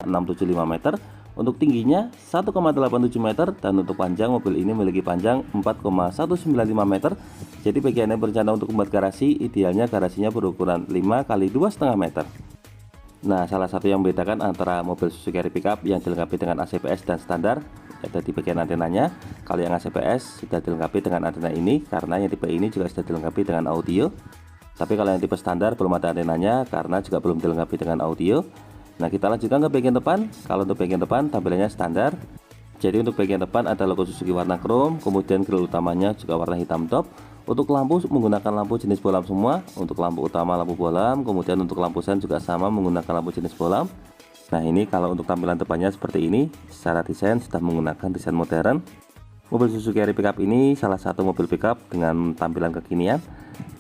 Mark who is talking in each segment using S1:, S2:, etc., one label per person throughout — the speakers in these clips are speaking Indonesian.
S1: 675 meter, untuk tingginya 1,87 meter, dan untuk panjang mobil ini memiliki panjang 4,195 meter. Jadi bagi Anda yang berencana untuk membuat garasi, idealnya garasinya berukuran 5 kali 2,5 meter. Nah, salah satu yang membedakan antara mobil Suzuki Carry Pickup yang dilengkapi dengan ACPS dan standar ada di bagian antenanya. Kalau yang ACPS sudah dilengkapi dengan antena ini, karena yang tipe ini juga sudah dilengkapi dengan audio. Tapi kalau yang tipe standar belum ada antenanya karena juga belum dilengkapi dengan audio. Nah, kita lanjutkan ke bagian depan. Kalau untuk bagian depan tampilannya standar. Jadi untuk bagian depan ada logo Suzuki warna chrome, kemudian grill utamanya juga warna hitam top. Untuk lampu menggunakan lampu jenis bolam semua. Untuk lampu utama lampu bolam, kemudian untuk lampu sen juga sama menggunakan lampu jenis bolam. Nah, ini kalau untuk tampilan depannya seperti ini. Secara desain sudah menggunakan desain modern. Mobil Suzuki Carry Pickup ini salah satu mobil pickup dengan tampilan kekinian.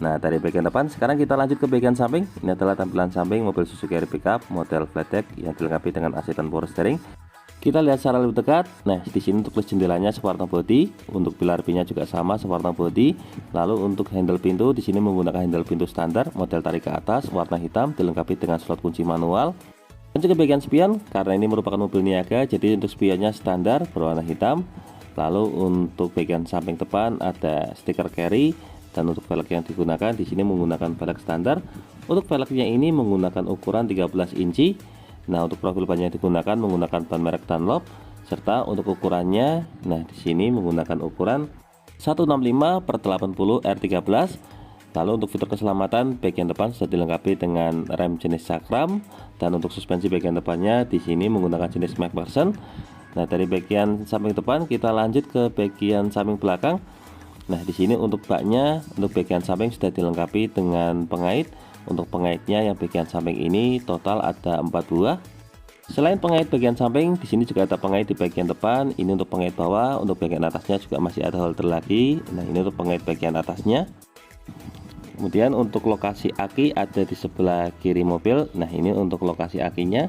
S1: Nah, dari bagian depan sekarang kita lanjut ke bagian samping. Ini adalah tampilan samping mobil Suzuki Carry Pickup model flat deck yang dilengkapi dengan AC dan power steering. Kita lihat secara lebih dekat. Nah, di sini untuk list jendelanya sewarna body, untuk pilar pinnya juga sama sewarna body. Lalu untuk handle pintu di sini menggunakan handle pintu standar model tarik ke atas warna hitam dilengkapi dengan slot kunci manual. Lanjut ke bagian spion, karena ini merupakan mobil niaga, jadi untuk spionnya standar berwarna hitam. Lalu untuk bagian samping depan ada stiker carry, dan untuk velg yang digunakan di sini menggunakan velg standar. Untuk velgnya ini menggunakan ukuran 13 inci. Nah, untuk profil ban yang digunakan menggunakan ban merek Dunlop, serta untuk ukurannya, nah di sini menggunakan ukuran 165/80 R13. Lalu untuk fitur keselamatan bagian depan sudah dilengkapi dengan rem jenis Cakram, dan untuk suspensi bagian depannya di sini menggunakan jenis MacPherson. Nah, dari bagian samping depan kita lanjut ke bagian samping belakang. Nah, di sini untuk baknya untuk bagian samping sudah dilengkapi dengan pengait. Untuk pengaitnya yang bagian samping ini total ada 4 buah. Selain pengait bagian samping, di sini juga ada pengait di bagian depan. Ini untuk pengait bawah, untuk bagian atasnya juga masih ada holder lagi. Nah, ini untuk pengait bagian atasnya. Kemudian untuk lokasi aki ada di sebelah kiri mobil. Nah, ini untuk lokasi akinya.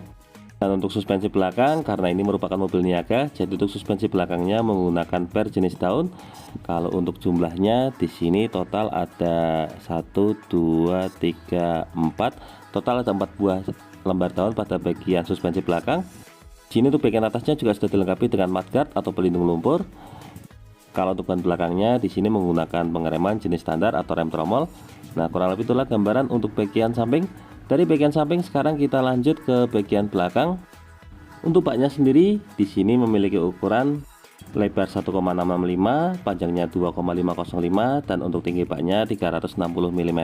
S1: Dan untuk suspensi belakang, karena ini merupakan mobil niaga, jadi untuk suspensi belakangnya menggunakan per jenis daun. Kalau untuk jumlahnya di sini total ada 1, 2, 3, 4. Total ada 4 buah lembar daun pada bagian suspensi belakang. Di sini untuk bagian atasnya juga sudah dilengkapi dengan mudguard atau pelindung lumpur. Kalau untuk ban belakangnya di sini menggunakan pengereman jenis standar atau rem tromol. Nah, kurang lebih itulah gambaran untuk bagian samping. Dari bagian samping sekarang kita lanjut ke bagian belakang. Untuk baknya sendiri di sini memiliki ukuran lebar 1,665, panjangnya 2,505, dan untuk tinggi baknya 360 mm.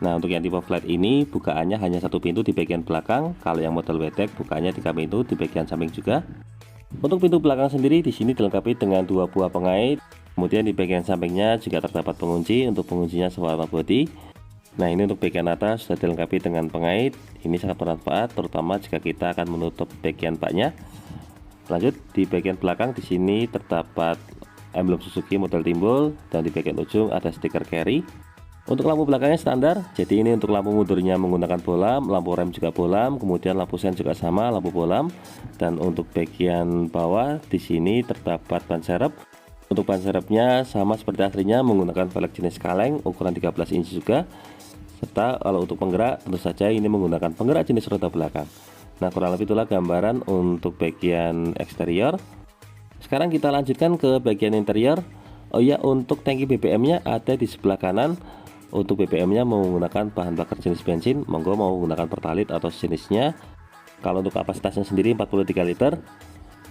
S1: Nah, untuk yang tipe flat ini bukaannya hanya satu pintu di bagian belakang. Kalau yang model WD bukaannya 3 pintu di bagian samping juga. Untuk pintu belakang sendiri di sini dilengkapi dengan 2 buah pengait. Kemudian di bagian sampingnya juga terdapat pengunci. Untuk penguncinya sewarna body. Nah, ini untuk bagian atas sudah dilengkapi dengan pengait. Ini sangat bermanfaat terutama jika kita akan menutup bagian baknya. Lanjut di bagian belakang di sini terdapat emblem Suzuki model timbul, dan di bagian ujung ada stiker carry. Untuk lampu belakangnya standar. Jadi ini untuk lampu mundurnya menggunakan bolam, lampu rem juga bolam, kemudian lampu sen juga sama lampu bolam. Dan untuk bagian bawah di sini terdapat ban serep. Untuk ban serepnya sama seperti aslinya menggunakan velg jenis kaleng ukuran 13 inci juga. Serta kalau untuk penggerak tentu saja ini menggunakan penggerak jenis roda belakang. Nah, kurang lebih itulah gambaran untuk bagian eksterior. Sekarang kita lanjutkan ke bagian interior. Oh ya, untuk tangki BBM-nya ada di sebelah kanan. Untuk BBM-nya menggunakan bahan bakar jenis bensin, monggo mau menggunakan Pertalite atau sejenisnya. Kalau untuk kapasitasnya sendiri 43 liter.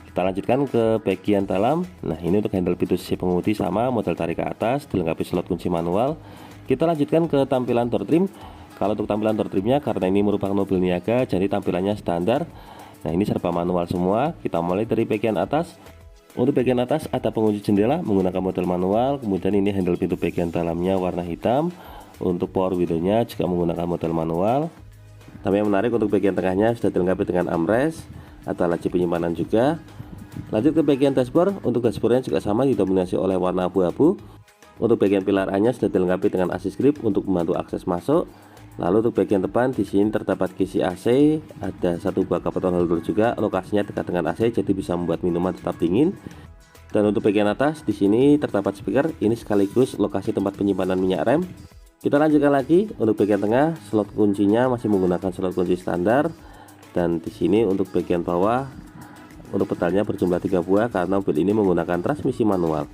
S1: Kita lanjutkan ke bagian dalam. Nah, ini untuk handle pintu sisi pengemudi sama model tarik ke atas, dilengkapi slot kunci manual. Kita lanjutkan ke tampilan door trim. Kalau untuk tampilan door trimnya, karena ini merupakan mobil niaga, jadi tampilannya standar. Nah, ini serba manual semua. Kita mulai dari bagian atas. Untuk bagian atas ada pengunci jendela menggunakan model manual. Kemudian ini handle pintu bagian dalamnya warna hitam. Untuk power window-nya juga menggunakan model manual. Tapi yang menarik untuk bagian tengahnya sudah dilengkapi dengan armrest, ada laci penyimpanan juga. Lanjut ke bagian dashboard. Untuk dashboardnya juga sama, didominasi oleh warna abu-abu. Untuk bagian pilar A-nya sudah dilengkapi dengan assist grip untuk membantu akses masuk. Lalu untuk bagian depan di sini terdapat kisi AC, ada satu buah cup holder juga. Lokasinya dekat dengan AC jadi bisa membuat minuman tetap dingin. Dan untuk bagian atas di sini terdapat speaker, ini sekaligus lokasi tempat penyimpanan minyak rem. Kita lanjutkan lagi. Untuk bagian tengah, slot kuncinya masih menggunakan slot kunci standar. Dan di sini untuk bagian bawah untuk pedalnya berjumlah 3 buah karena mobil ini menggunakan transmisi manual.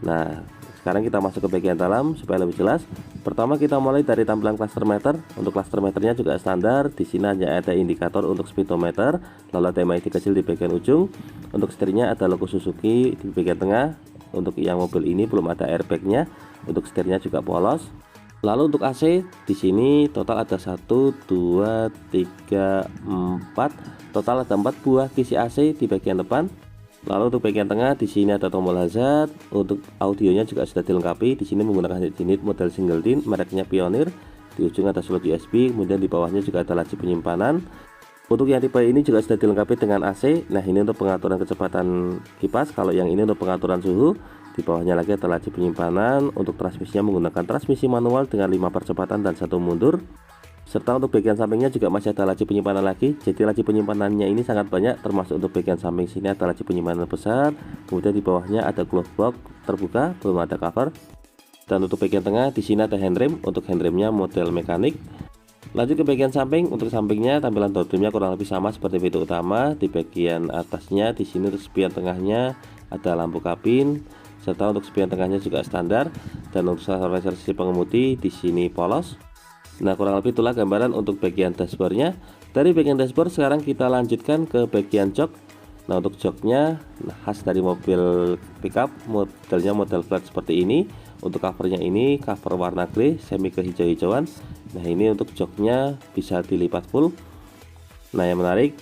S1: Nah, sekarang kita masuk ke bagian dalam supaya lebih jelas. Pertama kita mulai dari tampilan cluster meter. Untuk cluster meternya juga standar. Di sini hanya ada indikator untuk speedometer, lalu ada MID kecil di bagian ujung. Untuk setirnya ada logo Suzuki di bagian tengah. Untuk yang mobil ini belum ada airbagnya. Untuk setirnya juga polos. Lalu untuk AC di sini total ada 1, 2, 3, 4. Total ada 4 buah kisi AC di bagian depan. Lalu untuk bagian tengah di sini ada tombol hazard. Untuk audionya juga sudah dilengkapi. Di sini menggunakan unit model single din mereknya Pioneer. Di ujung ada slot USB, kemudian di bawahnya juga ada laci penyimpanan. Untuk yang tipe ini juga sudah dilengkapi dengan AC. Nah, ini untuk pengaturan kecepatan kipas. Kalau yang ini untuk pengaturan suhu. Di bawahnya lagi ada laci penyimpanan. Untuk transmisinya menggunakan transmisi manual dengan 5 percepatan dan 1 mundur. Serta untuk bagian sampingnya juga masih ada laci penyimpanan lagi. Jadi laci penyimpanannya ini sangat banyak, termasuk untuk bagian samping sini ada laci penyimpanan besar. Kemudian di bawahnya ada glove box terbuka, belum ada cover. Dan untuk bagian tengah di sini ada handrem. Untuk handremnya model mekanik. Lanjut ke bagian samping. Untuk sampingnya tampilan door trimnya kurang lebih sama seperti pintu utama. Di bagian atasnya di sini untuk spion tengahnya ada lampu kabin. Serta untuk spion tengahnya juga standar. Dan untuk stabilizer sisi pengemudi di sini polos. Nah, kurang lebih itulah gambaran untuk bagian dashboardnya. Dari bagian dashboard sekarang kita lanjutkan ke bagian jok. Nah, untuk joknya khas dari mobil pickup, modelnya model flat seperti ini. Untuk covernya ini cover warna grey semi kehijau-hijauan. Nah, ini untuk joknya bisa dilipat full. Nah, yang menarik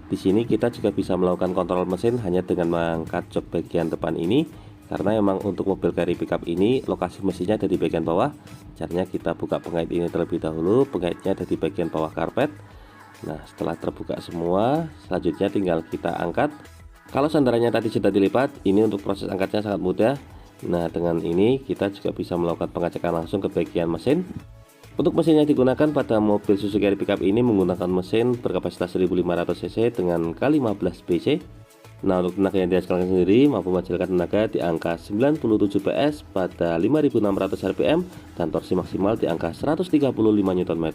S1: di sini kita juga bisa melakukan kontrol mesin hanya dengan mengangkat jok bagian depan ini. Karena memang untuk mobil carry pickup ini lokasi mesinnya ada di bagian bawah. Caranya kita buka pengait ini terlebih dahulu. Pengaitnya ada di bagian bawah karpet. Nah, setelah terbuka semua, selanjutnya tinggal kita angkat. Kalau sandarannya tadi sudah dilipat, ini untuk proses angkatnya sangat mudah. Nah, dengan ini kita juga bisa melakukan pengecekan langsung ke bagian mesin. Untuk mesin yang digunakan pada mobil Suzuki carry pickup ini menggunakan mesin berkapasitas 1500 cc dengan K15 BC. Nah, untuk tenaga yang dihasilkan sendiri mampu menghasilkan tenaga di angka 97 PS pada 5600 rpm dan torsi maksimal di angka 135 Nm.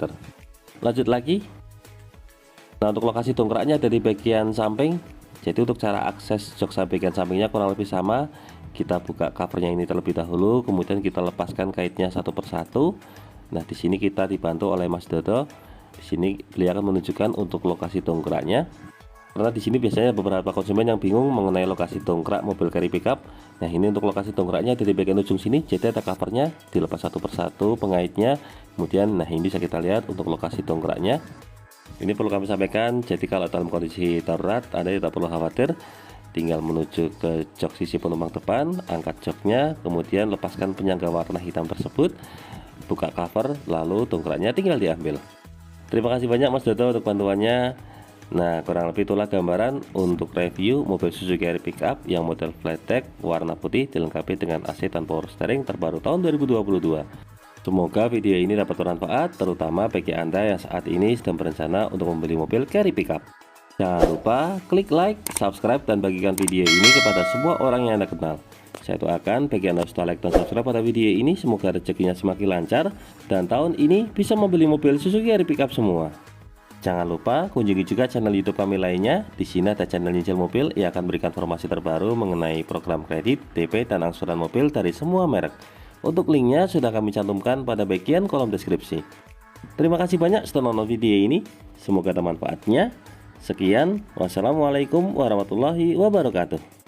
S1: Lanjut lagi. Nah, untuk lokasi dongkraknya ada di bagian samping. Jadi untuk cara akses jok bagian sampingnya kurang lebih sama. Kita buka covernya ini terlebih dahulu, kemudian kita lepaskan kaitnya satu persatu. Nah, di sini kita dibantu oleh Mas Dodo. Di sini beliau akan menunjukkan untuk lokasi dongkraknya. Karena di sini biasanya beberapa konsumen yang bingung mengenai lokasi dongkrak mobil carry pickup. Nah, ini untuk lokasi dongkraknya di bagian ujung sini. Jadi ada covernya, dilepas satu persatu pengaitnya. Kemudian, nah ini bisa kita lihat untuk lokasi dongkraknya. Ini perlu kami sampaikan. Jadi kalau dalam kondisi darurat, Anda tidak perlu khawatir. Tinggal menuju ke jok sisi penumpang depan, angkat joknya, kemudian lepaskan penyangga warna hitam tersebut, buka cover, lalu dongkraknya tinggal diambil. Terima kasih banyak Mas Dodo untuk bantuannya. Nah, kurang lebih itulah gambaran untuk review mobil Suzuki carry pickup yang model flat deck warna putih dilengkapi dengan AC dan power steering terbaru tahun 2022. Semoga video ini dapat bermanfaat, terutama bagi Anda yang saat ini sedang berencana untuk membeli mobil carry pickup. Jangan lupa klik like, subscribe, dan bagikan video ini kepada semua orang yang Anda kenal. Saya doakan bagi Anda setelah like dan subscribe pada video ini, semoga rezekinya semakin lancar dan tahun ini bisa membeli mobil Suzuki carry pickup semua. Jangan lupa kunjungi juga channel YouTube kami lainnya. Di sini ada channel nyicil mobil yang akan berikan informasi terbaru mengenai program kredit, DP, dan angsuran mobil dari semua merek. Untuk linknya sudah kami cantumkan pada bagian kolom deskripsi. Terima kasih banyak sudah nonton video ini. Semoga ada manfaatnya. Sekian, wassalamualaikum warahmatullahi wabarakatuh.